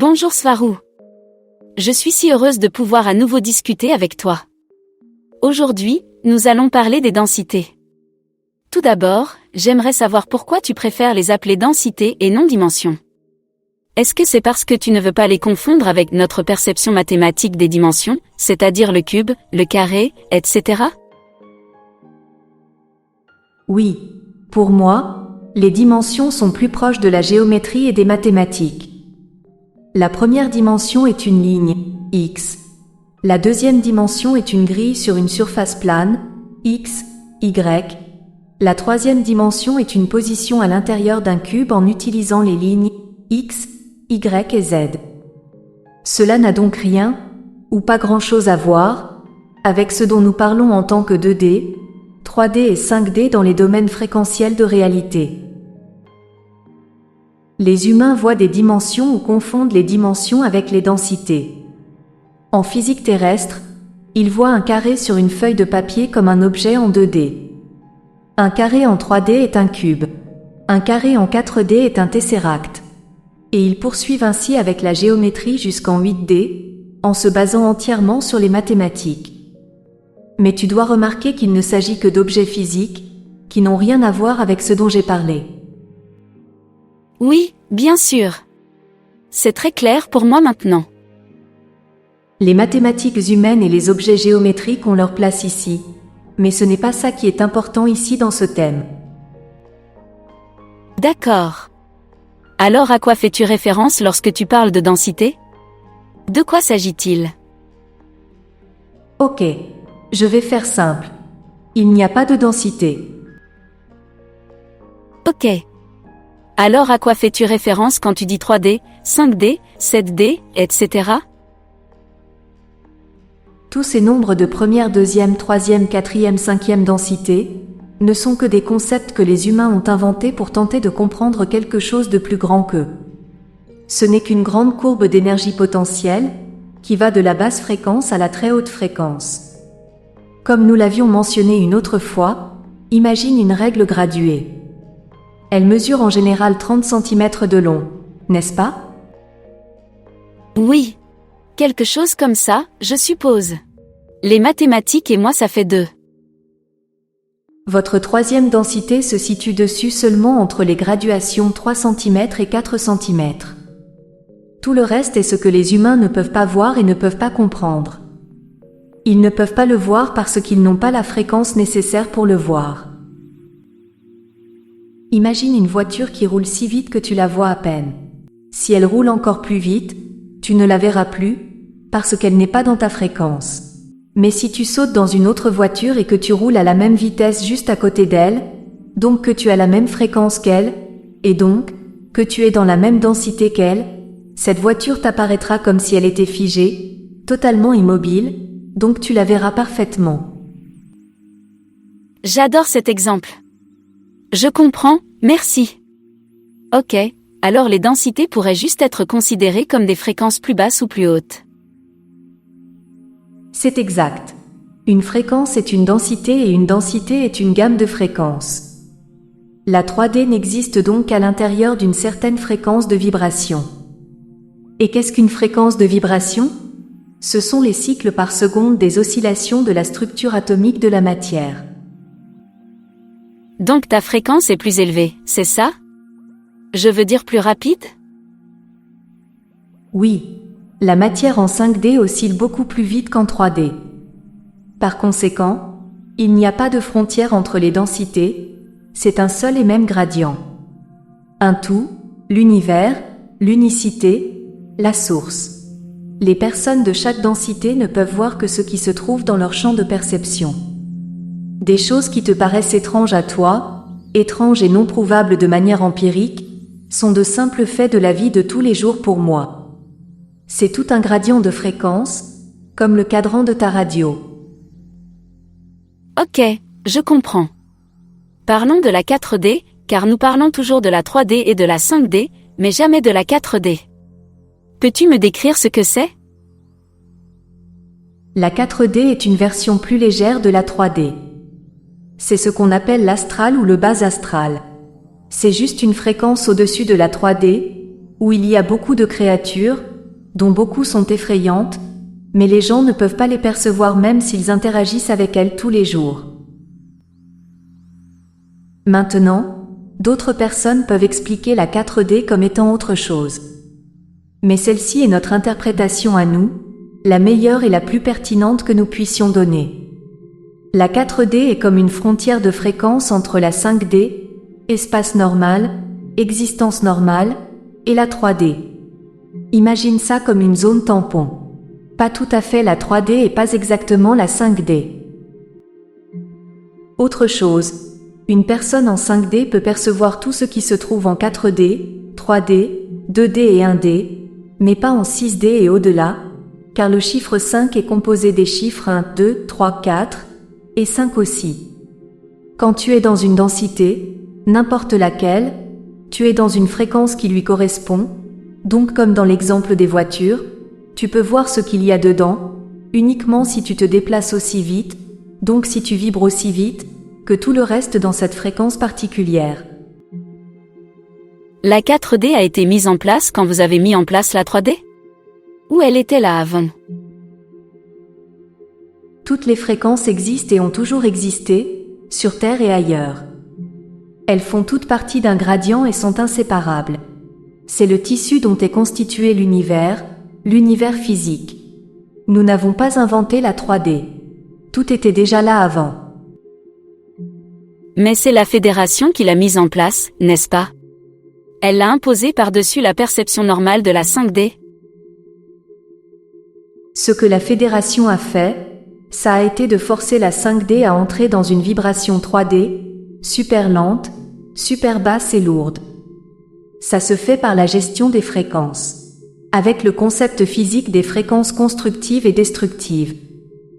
Bonjour Svarou. Je suis si heureuse de pouvoir à nouveau discuter avec toi. Aujourd'hui, nous allons parler des densités. Tout d'abord, j'aimerais savoir pourquoi tu préfères les appeler densités et non dimensions. Est-ce que c'est parce que tu ne veux pas les confondre avec notre perception mathématique des dimensions, c'est-à-dire le cube, le carré, etc.? Oui, pour moi, les dimensions sont plus proches de la géométrie et des mathématiques. La première dimension est une ligne, x. La deuxième dimension est une grille sur une surface plane, x, y. La troisième dimension est une position à l'intérieur d'un cube en utilisant les lignes x, y et z. Cela n'a donc rien, ou pas grand-chose à voir, avec ce dont nous parlons en tant que 2D, 3D et 5D dans les domaines fréquentiels de réalité. Les humains voient des dimensions ou confondent les dimensions avec les densités. En physique terrestre, ils voient un carré sur une feuille de papier comme un objet en 2D. Un carré en 3D est un cube. Un carré en 4D est un tesseract. Et ils poursuivent ainsi avec la géométrie jusqu'en 8D, en se basant entièrement sur les mathématiques. Mais tu dois remarquer qu'il ne s'agit que d'objets physiques, qui n'ont rien à voir avec ce dont j'ai parlé. Oui, bien sûr. C'est très clair pour moi maintenant. Les mathématiques humaines et les objets géométriques ont leur place ici, mais ce n'est pas ça qui est important ici dans ce thème. D'accord. Alors à quoi fais-tu référence lorsque tu parles de densité? De quoi s'agit-il? Ok, je vais faire simple. Il n'y a pas de densité. Ok. Alors à quoi fais-tu référence quand tu dis 3D, 5D, 7D, etc.? Tous ces nombres de première, deuxième, troisième, quatrième, cinquième densité ne sont que des concepts que les humains ont inventés pour tenter de comprendre quelque chose de plus grand qu'eux. Ce n'est qu'une grande courbe d'énergie potentielle qui va de la basse fréquence à la très haute fréquence. Comme nous l'avions mentionné une autre fois, imagine une règle graduée. Elle mesure en général 30 cm de long, n'est-ce pas? Oui. Quelque chose comme ça, je suppose. Les mathématiques et moi ça fait 2. Votre troisième densité se situe dessus seulement entre les graduations 3 cm et 4 cm. Tout le reste est ce que les humains ne peuvent pas voir et ne peuvent pas comprendre. Ils ne peuvent pas le voir parce qu'ils n'ont pas la fréquence nécessaire pour le voir. Imagine une voiture qui roule si vite que tu la vois à peine. Si elle roule encore plus vite, tu ne la verras plus, parce qu'elle n'est pas dans ta fréquence. Mais si tu sautes dans une autre voiture et que tu roules à la même vitesse juste à côté d'elle, donc que tu as la même fréquence qu'elle, et donc, que tu es dans la même densité qu'elle, cette voiture t'apparaîtra comme si elle était figée, totalement immobile, donc tu la verras parfaitement. J'adore cet exemple. Je comprends, merci. Ok, alors les densités pourraient juste être considérées comme des fréquences plus basses ou plus hautes. C'est exact. Une fréquence est une densité et une densité est une gamme de fréquences. La 3D n'existe donc qu'à l'intérieur d'une certaine fréquence de vibration. Et qu'est-ce qu'une fréquence de vibration? Ce sont les cycles par seconde des oscillations de la structure atomique de la matière. Donc ta fréquence est plus élevée, c'est ça? Je veux dire plus rapide? Oui. La matière en 5D oscille beaucoup plus vite qu'en 3D. Par conséquent, il n'y a pas de frontière entre les densités, c'est un seul et même gradient. Un tout, l'univers, l'unicité, la source. Les personnes de chaque densité ne peuvent voir que ce qui se trouve dans leur champ de perception. Des choses qui te paraissent étranges à toi, étranges et non prouvables de manière empirique, sont de simples faits de la vie de tous les jours pour moi. C'est tout un gradient de fréquence, comme le cadran de ta radio. Ok, je comprends. Parlons de la 4D, car nous parlons toujours de la 3D et de la 5D, mais jamais de la 4D. Peux-tu me décrire ce que c'est? La 4D est une version plus légère de la 3D. C'est ce qu'on appelle l'astral ou le bas astral. C'est juste une fréquence au-dessus de la 3D, où il y a beaucoup de créatures, dont beaucoup sont effrayantes, mais les gens ne peuvent pas les percevoir même s'ils interagissent avec elles tous les jours. Maintenant, d'autres personnes peuvent expliquer la 4D comme étant autre chose. Mais celle-ci est notre interprétation à nous, la meilleure et la plus pertinente que nous puissions donner. La 4D est comme une frontière de fréquence entre la 5D, espace normal, existence normale, et la 3D. Imagine ça comme une zone tampon. Pas tout à fait la 3D et pas exactement la 5D. Autre chose, une personne en 5D peut percevoir tout ce qui se trouve en 4D, 3D, 2D et 1D, mais pas en 6D et au-delà, car le chiffre 5 est composé des chiffres 1, 2, 3, 4, et 5 aussi. Quand tu es dans une densité, n'importe laquelle, tu es dans une fréquence qui lui correspond, donc comme dans l'exemple des voitures, tu peux voir ce qu'il y a dedans, uniquement si tu te déplaces aussi vite, donc si tu vibres aussi vite, que tout le reste dans cette fréquence particulière. La 4D a été mise en place quand vous avez mis en place la 3D? Ou elle était là avant? Toutes les fréquences existent et ont toujours existé, sur Terre et ailleurs. Elles font toutes partie d'un gradient et sont inséparables. C'est le tissu dont est constitué l'univers physique. Nous n'avons pas inventé la 3D. Tout était déjà là avant. Mais c'est la Fédération qui l'a mise en place, n'est-ce pas? Elle l'a imposée par-dessus la perception normale de la 5D. Ce que la Fédération a fait, ça a été de forcer la 5D à entrer dans une vibration 3D, super lente, super basse et lourde. Ça se fait par la gestion des fréquences. Avec le concept physique des fréquences constructives et destructives.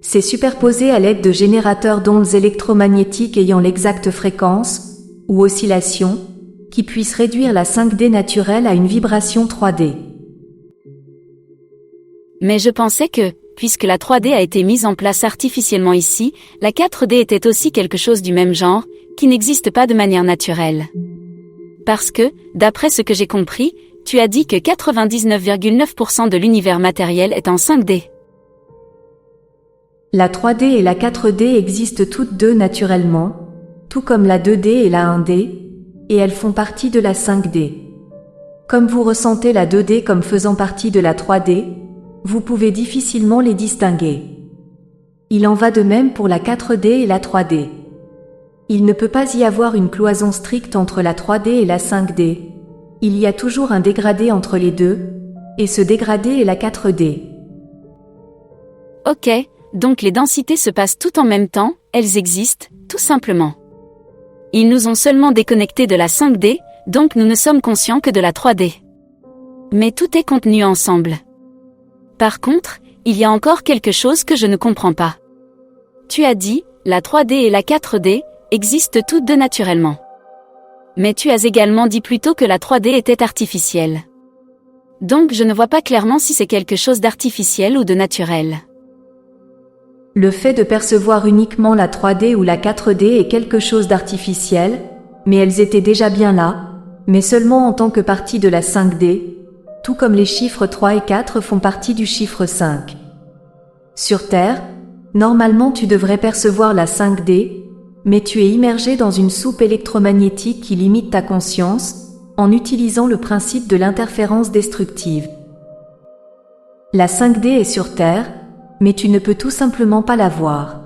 C'est superposé à l'aide de générateurs d'ondes électromagnétiques ayant l'exacte fréquence, ou oscillation, qui puissent réduire la 5D naturelle à une vibration 3D. Mais je pensais que, puisque la 3D a été mise en place artificiellement ici, la 4D était aussi quelque chose du même genre, qui n'existe pas de manière naturelle. Parce que, d'après ce que j'ai compris, tu as dit que 99,9% de l'univers matériel est en 5D. La 3D et la 4D existent toutes deux naturellement, tout comme la 2D et la 1D, et elles font partie de la 5D. Comme vous ressentez la 2D comme faisant partie de la 3D, vous pouvez difficilement les distinguer. Il en va de même pour la 4D et la 3D. Il ne peut pas y avoir une cloison stricte entre la 3D et la 5D. Il y a toujours un dégradé entre les deux, et ce dégradé est la 4D. Ok, donc les densités se passent toutes en même temps, elles existent, tout simplement. Ils nous ont seulement déconnectés de la 5D, donc nous ne sommes conscients que de la 3D. Mais tout est contenu ensemble. Par contre, il y a encore quelque chose que je ne comprends pas. Tu as dit, la 3D et la 4D existent toutes deux naturellement. Mais tu as également dit plus tôt que la 3D était artificielle. Donc je ne vois pas clairement si c'est quelque chose d'artificiel ou de naturel. Le fait de percevoir uniquement la 3D ou la 4D est quelque chose d'artificiel, mais elles étaient déjà bien là, mais seulement en tant que partie de la 5D, tout comme les chiffres 3 et 4 font partie du chiffre 5. Sur Terre, normalement tu devrais percevoir la 5D, mais tu es immergé dans une soupe électromagnétique qui limite ta conscience, en utilisant le principe de l'interférence destructive. La 5D est sur Terre, mais tu ne peux tout simplement pas la voir.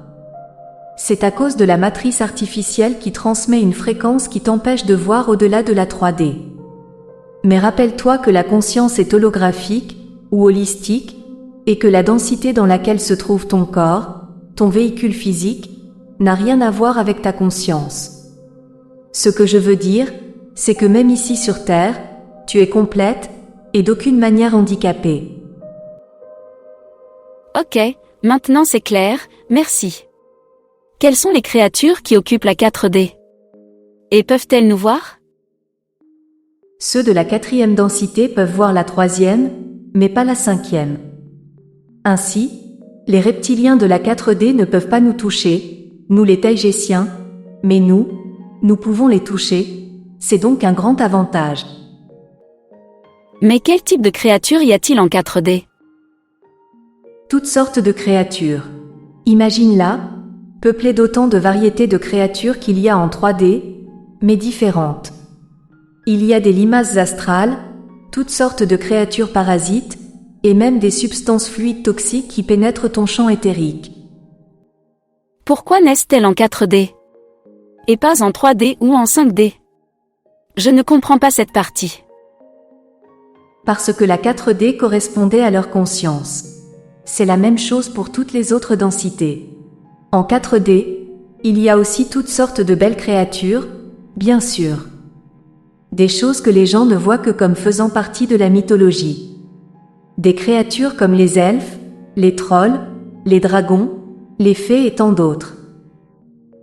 C'est à cause de la matrice artificielle qui transmet une fréquence qui t'empêche de voir au-delà de la 3D. Mais rappelle-toi que la conscience est holographique, ou holistique, et que la densité dans laquelle se trouve ton corps, ton véhicule physique, n'a rien à voir avec ta conscience. Ce que je veux dire, c'est que même ici sur Terre, tu es complète, et d'aucune manière handicapée. Ok, maintenant c'est clair, merci. Quelles sont les créatures qui occupent la 4D? Et peuvent-elles nous voir? Ceux de la 4e densité peuvent voir la 3e, mais pas la 5e. Ainsi, les reptiliens de la 4D ne peuvent pas nous toucher, nous les Taïgésiens, mais nous pouvons les toucher, c'est donc un grand avantage. Mais quel type de créature y a-t-il en 4D? Toutes sortes de créatures. Imagine-la, peuplée d'autant de variétés de créatures qu'il y a en 3D, mais différentes. Il y a des limaces astrales, toutes sortes de créatures parasites, et même des substances fluides toxiques qui pénètrent ton champ éthérique. Pourquoi naissent-elles en 4D et pas en 3D ou en 5D? Je ne comprends pas cette partie. Parce que la 4D correspondait à leur conscience. C'est la même chose pour toutes les autres densités. En 4D, il y a aussi toutes sortes de belles créatures, bien sûr. Des choses que les gens ne voient que comme faisant partie de la mythologie. Des créatures comme les elfes, les trolls, les dragons, les fées et tant d'autres.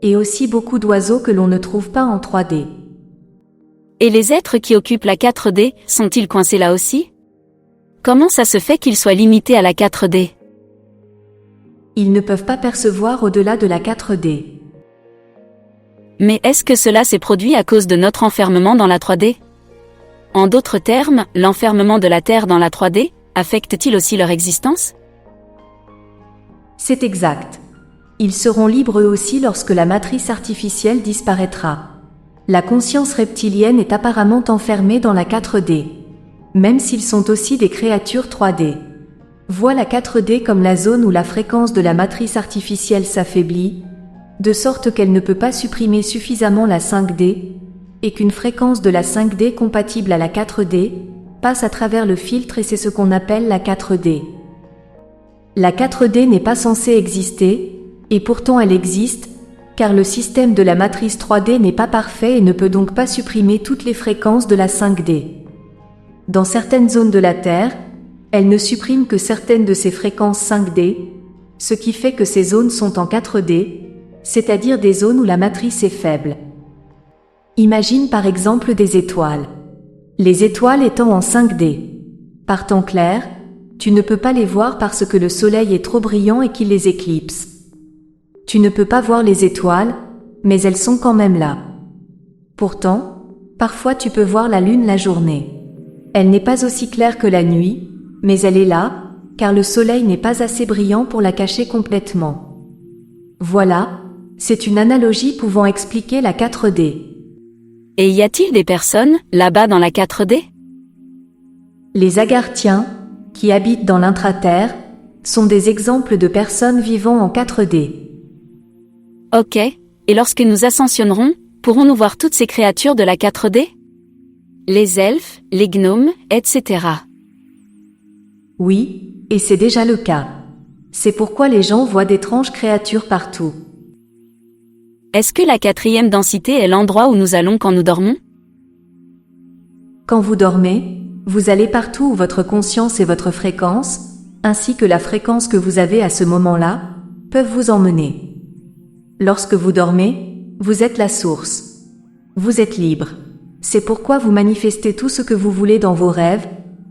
Et aussi beaucoup d'oiseaux que l'on ne trouve pas en 3D. Et les êtres qui occupent la 4D, sont-ils coincés là aussi? Comment ça se fait qu'ils soient limités à la 4D? Ils ne peuvent pas percevoir au-delà de la 4D. Mais est-ce que cela s'est produit à cause de notre enfermement dans la 3D? En d'autres termes, l'enfermement de la Terre dans la 3D, affecte-t-il aussi leur existence? C'est exact. Ils seront libres eux aussi lorsque la matrice artificielle disparaîtra. La conscience reptilienne est apparemment enfermée dans la 4D. Même s'ils sont aussi des créatures 3D. Vois la 4D comme la zone où la fréquence de la matrice artificielle s'affaiblit, de sorte qu'elle ne peut pas supprimer suffisamment la 5D, et qu'une fréquence de la 5D compatible à la 4D passe à travers le filtre et c'est ce qu'on appelle la 4D. La 4D n'est pas censée exister, et pourtant elle existe, car le système de la matrice 3D n'est pas parfait et ne peut donc pas supprimer toutes les fréquences de la 5D. Dans certaines zones de la Terre, elle ne supprime que certaines de ces fréquences 5D, ce qui fait que ces zones sont en 4D, c'est-à-dire des zones où la matrice est faible. Imagine par exemple des étoiles. Les étoiles étant en 5D. Par temps clair, tu ne peux pas les voir parce que le soleil est trop brillant et qu'il les éclipse. Tu ne peux pas voir les étoiles, mais elles sont quand même là. Pourtant, parfois tu peux voir la lune la journée. Elle n'est pas aussi claire que la nuit, mais elle est là, car le soleil n'est pas assez brillant pour la cacher complètement. Voilà, c'est une analogie pouvant expliquer la 4D. Et y a-t-il des personnes, là-bas dans la 4D? Les Agarthiens, qui habitent dans l'intraterre, sont des exemples de personnes vivant en 4D. Ok, et lorsque nous ascensionnerons, pourrons-nous voir toutes ces créatures de la 4D? Les elfes, les gnomes, etc. Oui, et c'est déjà le cas. C'est pourquoi les gens voient d'étranges créatures partout. Est-ce que la 4e densité est l'endroit où nous allons quand nous dormons? Quand vous dormez, vous allez partout où votre conscience et votre fréquence, ainsi que la fréquence que vous avez à ce moment-là, peuvent vous emmener. Lorsque vous dormez, vous êtes la source. Vous êtes libre. C'est pourquoi vous manifestez tout ce que vous voulez dans vos rêves,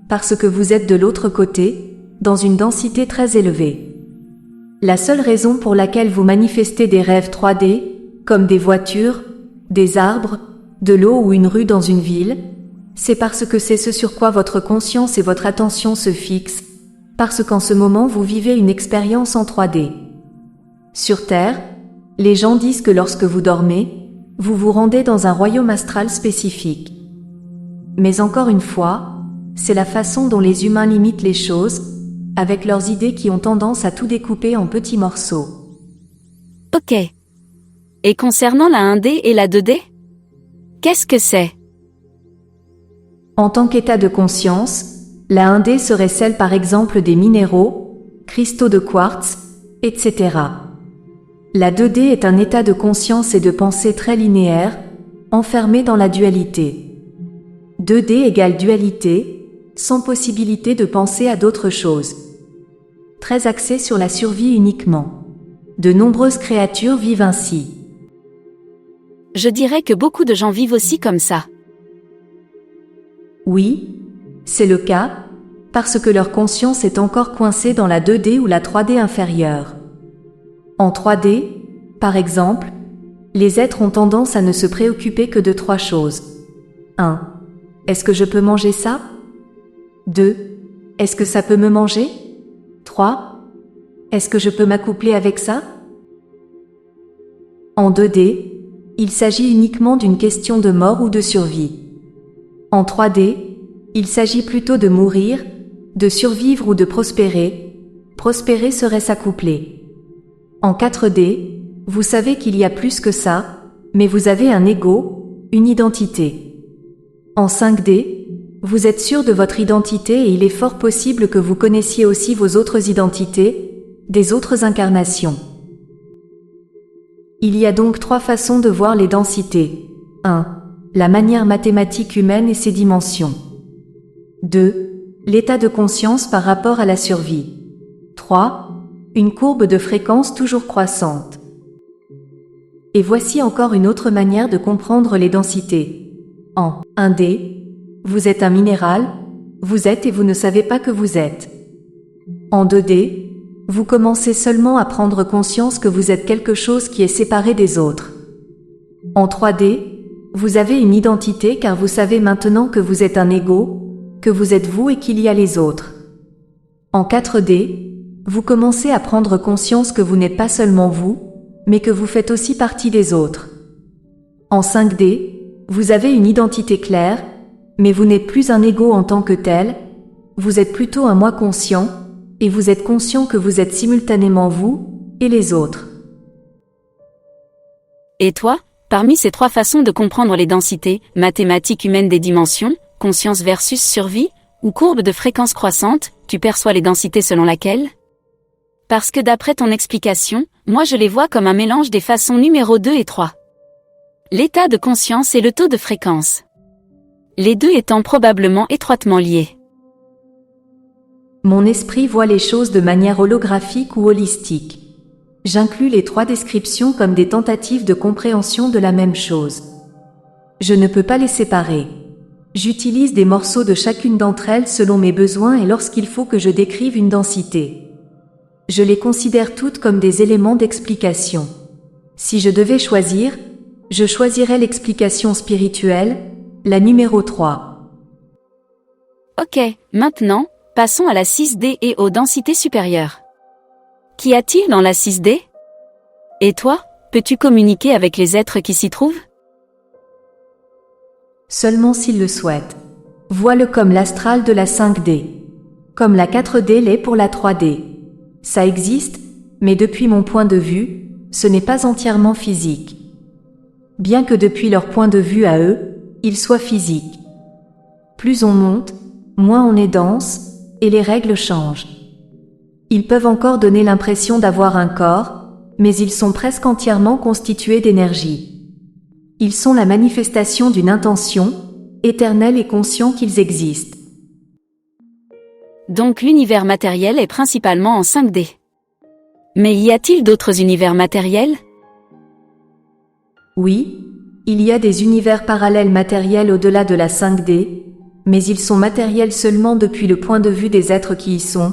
parce que vous êtes de l'autre côté, dans une densité très élevée. La seule raison pour laquelle vous manifestez des rêves 3D, comme des voitures, des arbres, de l'eau ou une rue dans une ville, c'est parce que c'est ce sur quoi votre conscience et votre attention se fixent, parce qu'en ce moment vous vivez une expérience en 3D. Sur Terre, les gens disent que lorsque vous dormez, vous vous rendez dans un royaume astral spécifique. Mais encore une fois, c'est la façon dont les humains limitent les choses, avec leurs idées qui ont tendance à tout découper en petits morceaux. Ok. Et concernant la 1D et la 2D? Qu'est-ce que c'est? En tant qu'état de conscience, la 1D serait celle par exemple des minéraux, cristaux de quartz, etc. La 2D est un état de conscience et de pensée très linéaire, enfermé dans la dualité. 2D égale dualité, sans possibilité de penser à d'autres choses. Très axé sur la survie uniquement. De nombreuses créatures vivent ainsi. Je dirais que beaucoup de gens vivent aussi comme ça. Oui, c'est le cas, parce que leur conscience est encore coincée dans la 2D ou la 3D inférieure. En 3D, par exemple, les êtres ont tendance à ne se préoccuper que de 3 choses. 1. Est-ce que je peux manger ça? 2. Est-ce que ça peut me manger? 3. Est-ce que je peux m'accoupler avec ça? En 2D, il s'agit uniquement d'une question de mort ou de survie. En 3D, il s'agit plutôt de mourir, de survivre ou de prospérer. Prospérer serait s'accoupler. En 4D, vous savez qu'il y a plus que ça, mais vous avez un ego, une identité. En 5D, vous êtes sûr de votre identité et il est fort possible que vous connaissiez aussi vos autres identités, des autres incarnations. Il y a donc 3 façons de voir les densités. 1. La manière mathématique humaine et ses dimensions. 2. L'état de conscience par rapport à la survie. 3. Une courbe de fréquence toujours croissante. Et voici encore une autre manière de comprendre les densités. En 1D, vous êtes un minéral, vous êtes et vous ne savez pas que vous êtes. En 2D, vous commencez seulement à prendre conscience que vous êtes quelque chose qui est séparé des autres. En 3D, vous avez une identité car vous savez maintenant que vous êtes un ego, que vous êtes vous et qu'il y a les autres. En 4D, vous commencez à prendre conscience que vous n'êtes pas seulement vous, mais que vous faites aussi partie des autres. En 5D, vous avez une identité claire, mais vous n'êtes plus un ego en tant que tel, vous êtes plutôt un moi conscient, et vous êtes conscient que vous êtes simultanément vous et les autres. Et toi, parmi ces 3 façons de comprendre les densités, mathématiques humaines des dimensions, conscience versus survie, ou courbe de fréquence croissante, tu perçois les densités selon laquelle? Parce que d'après ton explication, moi je les vois comme un mélange des façons numéro 2 et 3. L'état de conscience et le taux de fréquence. Les deux étant probablement étroitement liés. Mon esprit voit les choses de manière holographique ou holistique. J'inclus les 3 descriptions comme des tentatives de compréhension de la même chose. Je ne peux pas les séparer. J'utilise des morceaux de chacune d'entre elles selon mes besoins et lorsqu'il faut que je décrive une densité. Je les considère toutes comme des éléments d'explication. Si je devais choisir, je choisirais l'explication spirituelle, la numéro 3. Ok, maintenant, passons à la 6D et aux densités supérieures. Qu'y a-t-il dans la 6D? Et toi, peux-tu communiquer avec les êtres qui s'y trouvent? Seulement s'ils le souhaitent. Vois-le comme l'astral de la 5D. Comme la 4D l'est pour la 3D. Ça existe, mais depuis mon point de vue, ce n'est pas entièrement physique. Bien que depuis leur point de vue à eux, il soit physique. Plus on monte, moins on est dense, et les règles changent. Ils peuvent encore donner l'impression d'avoir un corps, mais ils sont presque entièrement constitués d'énergie. Ils sont la manifestation d'une intention, éternelle et conscient qu'ils existent. Donc l'univers matériel est principalement en 5D. Mais y a-t-il d'autres univers matériels? Oui, il y a des univers parallèles matériels au-delà de la 5D, mais ils sont matériels seulement depuis le point de vue des êtres qui y sont,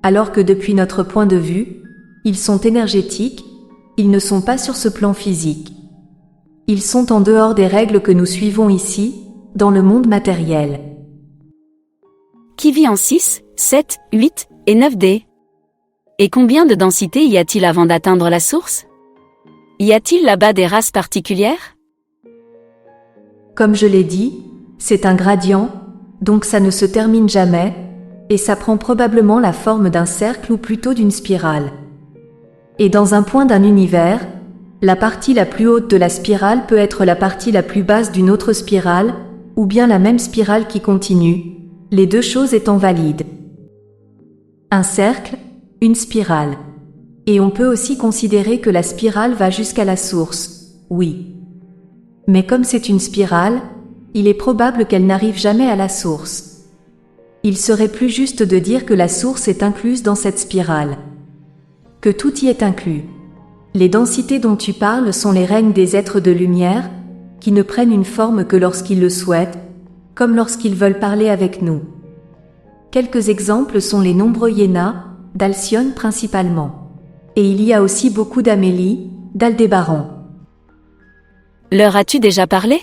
alors que depuis notre point de vue, ils sont énergétiques, ils ne sont pas sur ce plan physique. Ils sont en dehors des règles que nous suivons ici, dans le monde matériel. Qui vit en 6, 7, 8 et 9D? Et combien de densité y a-t-il avant d'atteindre la source? Y a-t-il là-bas des races particulières? Comme je l'ai dit, c'est un gradient, donc ça ne se termine jamais, et ça prend probablement la forme d'un cercle ou plutôt d'une spirale. Et dans un point d'un univers, la partie la plus haute de la spirale peut être la partie la plus basse d'une autre spirale, ou bien la même spirale qui continue, les deux choses étant valides. Un cercle, une spirale. Et on peut aussi considérer que la spirale va jusqu'à la source, oui. Mais comme c'est une spirale, il est probable qu'elle n'arrive jamais à la source. Il serait plus juste de dire que la source est incluse dans cette spirale. Que tout y est inclus. Les densités dont tu parles sont les règnes des êtres de lumière, qui ne prennent une forme que lorsqu'ils le souhaitent, comme lorsqu'ils veulent parler avec nous. Quelques exemples sont les nombreux Yéna, d'Alcyone principalement. Et il y a aussi beaucoup d'Amélie, d'Aldébaran. Leur as-tu déjà parlé?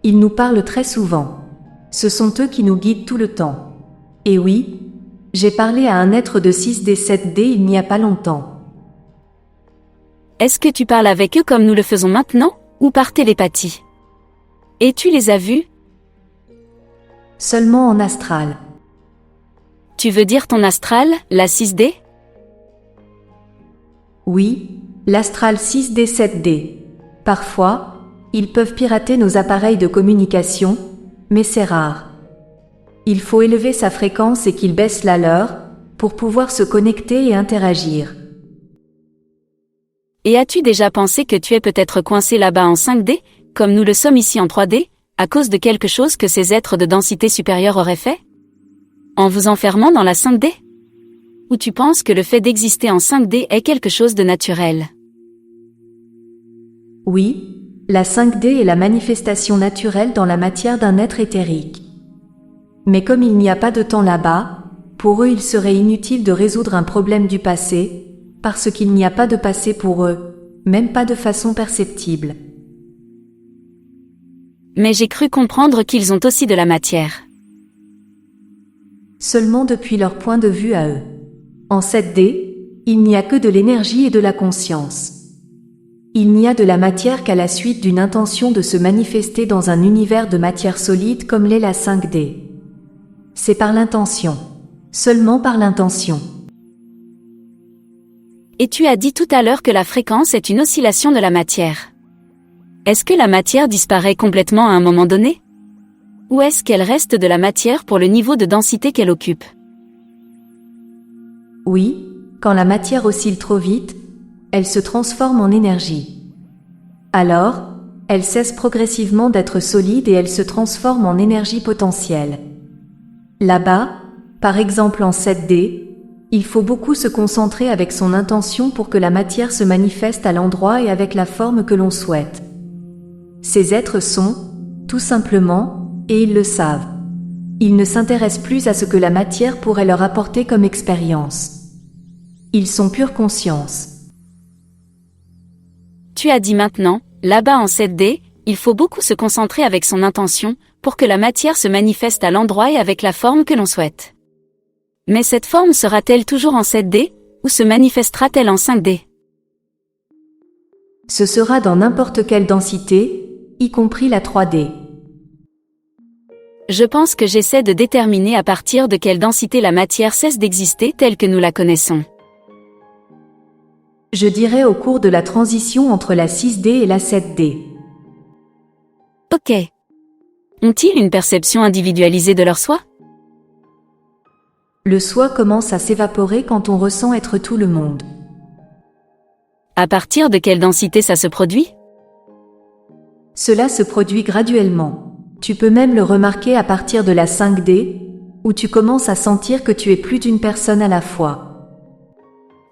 Ils nous parlent très souvent. Ce sont eux qui nous guident tout le temps. Et oui, J'ai parlé à un être de 6D 7D il n'y a pas longtemps. Est-ce que tu parles avec eux comme nous le faisons maintenant, ou par télépathie? Et tu les as vus? Seulement en astral. Tu veux dire ton astral, la 6D? Oui, l'astral 6D 7D. Parfois, ils peuvent pirater nos appareils de communication, mais c'est rare. Il faut élever sa fréquence et qu'ils baissent la leur, pour pouvoir se connecter et interagir. Et as-tu déjà pensé que tu es peut-être coincé là-bas en 5D, comme nous le sommes ici en 3D, à cause de quelque chose que ces êtres de densité supérieure auraient fait? En vous enfermant dans la 5D? Ou tu penses que le fait d'exister en 5D est quelque chose de naturel? Oui, la 5D est la manifestation naturelle dans la matière d'un être éthérique. Mais comme il n'y a pas de temps là-bas, pour eux il serait inutile de résoudre un problème du passé, parce qu'il n'y a pas de passé pour eux, même pas de façon perceptible. Mais j'ai cru comprendre qu'ils ont aussi de la matière. Seulement depuis leur point de vue à eux. En 7D, il n'y a que de l'énergie et de la conscience. Il n'y a de la matière qu'à la suite d'une intention de se manifester dans un univers de matière solide comme l'est la 5D. C'est par l'intention. Seulement par l'intention. Et tu as dit tout à l'heure que la fréquence est une oscillation de la matière. Est-ce que la matière disparaît complètement à un moment donné? Ou est-ce qu'elle reste de la matière pour le niveau de densité qu'elle occupe? Oui, quand la matière oscille trop vite, elle se transforme en énergie. Alors, elle cesse progressivement d'être solide et elle se transforme en énergie potentielle. Là-bas, par exemple en 7D, il faut beaucoup se concentrer avec son intention pour que la matière se manifeste à l'endroit et avec la forme que l'on souhaite. Ces êtres sont, tout simplement, et ils le savent. Ils ne s'intéressent plus à ce que la matière pourrait leur apporter comme expérience. Ils sont pure conscience. Tu as dit maintenant, là-bas en 7D, il faut beaucoup se concentrer avec son intention, pour que la matière se manifeste à l'endroit et avec la forme que l'on souhaite. Mais cette forme sera-t-elle toujours en 7D, ou se manifestera-t-elle en 5D? Ce sera dans n'importe quelle densité, y compris la 3D. Je pense que j'essaie de déterminer à partir de quelle densité la matière cesse d'exister telle que nous la connaissons. Je dirais au cours de la transition entre la 6D et la 7D. Ok. Ont-ils une perception individualisée de leur soi? Le soi commence à s'évaporer quand on ressent être tout le monde. À partir de quelle densité ça se produit? Cela se produit graduellement. Tu peux même le remarquer à partir de la 5D, où tu commences à sentir que tu es plus d'une personne à la fois.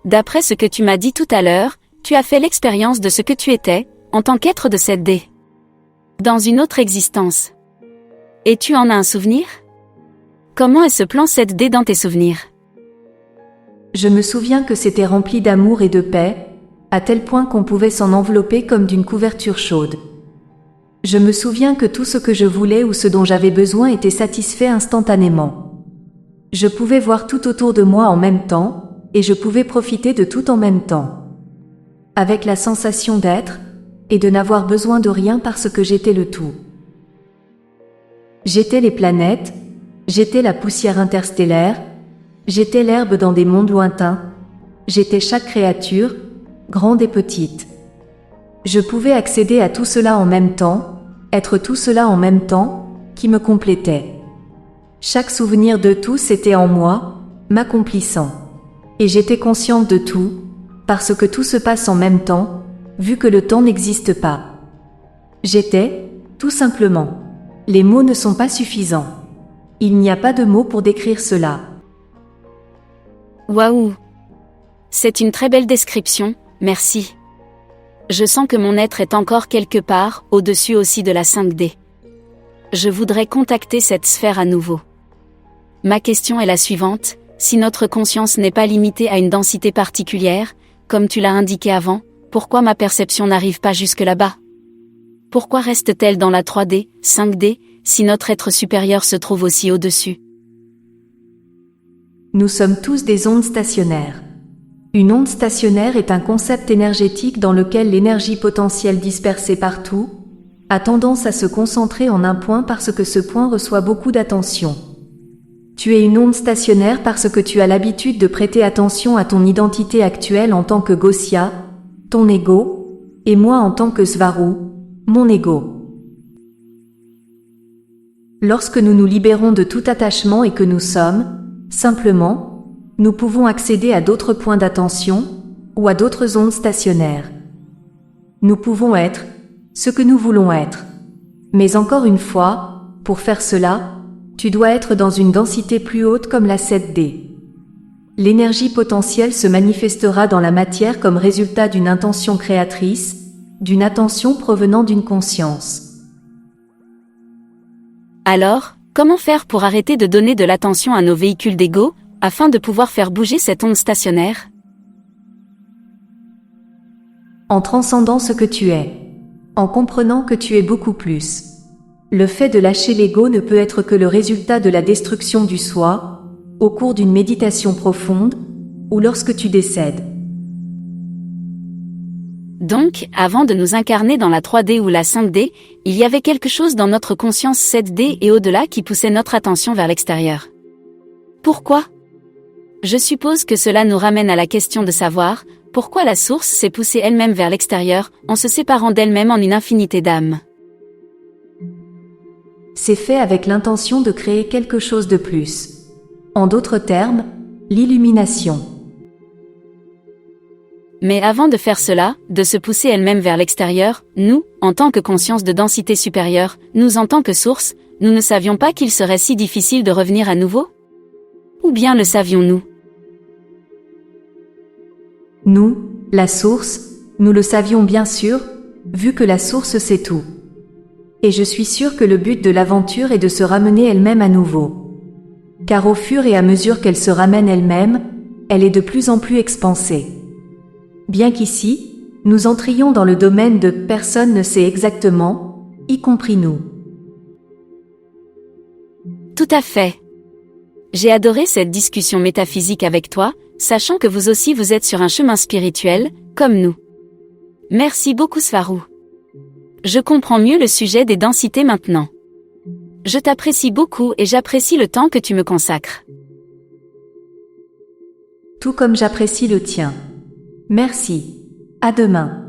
D'après ce que tu m'as dit tout à l'heure, tu as fait l'expérience de ce que tu étais, en tant qu'être de 7D. Dans une autre existence. Et tu en as un souvenir? Comment est ce plan 7D dans tes souvenirs? Je me souviens que c'était rempli d'amour et de paix, à tel point qu'on pouvait s'en envelopper comme d'une couverture chaude. Je me souviens que tout ce que je voulais ou ce dont j'avais besoin était satisfait instantanément. Je pouvais voir tout autour de moi en même temps, et je pouvais profiter de tout en même temps. Avec la sensation d'être, et de n'avoir besoin de rien parce que j'étais le tout. J'étais les planètes, j'étais la poussière interstellaire, j'étais l'herbe dans des mondes lointains, j'étais chaque créature, grande et petite. Je pouvais accéder à tout cela en même temps, être tout cela en même temps, qui me complétait. Chaque souvenir de tous était en moi, m'accomplissant. Et j'étais consciente de tout, parce que tout se passe en même temps, vu que le temps n'existe pas. J'étais, tout simplement. Les mots ne sont pas suffisants. Il n'y a pas de mots pour décrire cela. Waouh! C'est une très belle description, merci. Je sens que mon être est encore quelque part, au-dessus aussi de la 5D. Je voudrais contacter cette sphère à nouveau. Ma question est la suivante, si notre conscience n'est pas limitée à une densité particulière, comme tu l'as indiqué avant, pourquoi ma perception n'arrive pas jusque là-bas? Pourquoi reste-t-elle dans la 3D, 5D, si notre être supérieur se trouve aussi au-dessus? Nous sommes tous des ondes stationnaires. Une onde stationnaire est un concept énergétique dans lequel l'énergie potentielle dispersée partout a tendance à se concentrer en un point parce que ce point reçoit beaucoup d'attention. Tu es une onde stationnaire parce que tu as l'habitude de prêter attention à ton identité actuelle en tant que Gosia, ton ego, et moi en tant que Svaru, mon ego. Lorsque nous nous libérons de tout attachement et que nous sommes, simplement, nous pouvons accéder à d'autres points d'attention, ou à d'autres ondes stationnaires. Nous pouvons être ce que nous voulons être. Mais encore une fois, pour faire cela, tu dois être dans une densité plus haute comme la 7D. L'énergie potentielle se manifestera dans la matière comme résultat d'une intention créatrice, d'une attention provenant d'une conscience. Alors, comment faire pour arrêter de donner de l'attention à nos véhicules d'ego, afin de pouvoir faire bouger cette onde stationnaire? En transcendant ce que tu es. En comprenant que tu es beaucoup plus. Le fait de lâcher l'ego ne peut être que le résultat de la destruction du soi, au cours d'une méditation profonde, ou lorsque tu décèdes. Donc, avant de nous incarner dans la 3D ou la 5D, il y avait quelque chose dans notre conscience 7D et au-delà qui poussait notre attention vers l'extérieur. Pourquoi? Je suppose que cela nous ramène à la question de savoir pourquoi la source s'est poussée elle-même vers l'extérieur, en se séparant d'elle-même en une infinité d'âmes. C'est fait avec l'intention de créer quelque chose de plus. En d'autres termes, l'illumination. Mais avant de faire cela, de se pousser elle-même vers l'extérieur, nous, en tant que conscience de densité supérieure, nous en tant que source, nous ne savions pas qu'il serait si difficile de revenir à nouveau? Ou bien le savions-nous? Nous, la source, nous le savions bien sûr, vu que la source sait tout. Et je suis sûr que le but de l'aventure est de se ramener elle-même à nouveau. Car au fur et à mesure qu'elle se ramène elle-même, elle est de plus en plus expansée. Bien qu'ici, nous entrions dans le domaine de personne ne sait exactement, y compris nous. Tout à fait. J'ai adoré cette discussion métaphysique avec toi, sachant que vous aussi vous êtes sur un chemin spirituel, comme nous. Merci beaucoup Svaru. Je comprends mieux le sujet des densités maintenant. Je t'apprécie beaucoup et j'apprécie le temps que tu me consacres. Tout comme j'apprécie le tien. Merci. À demain.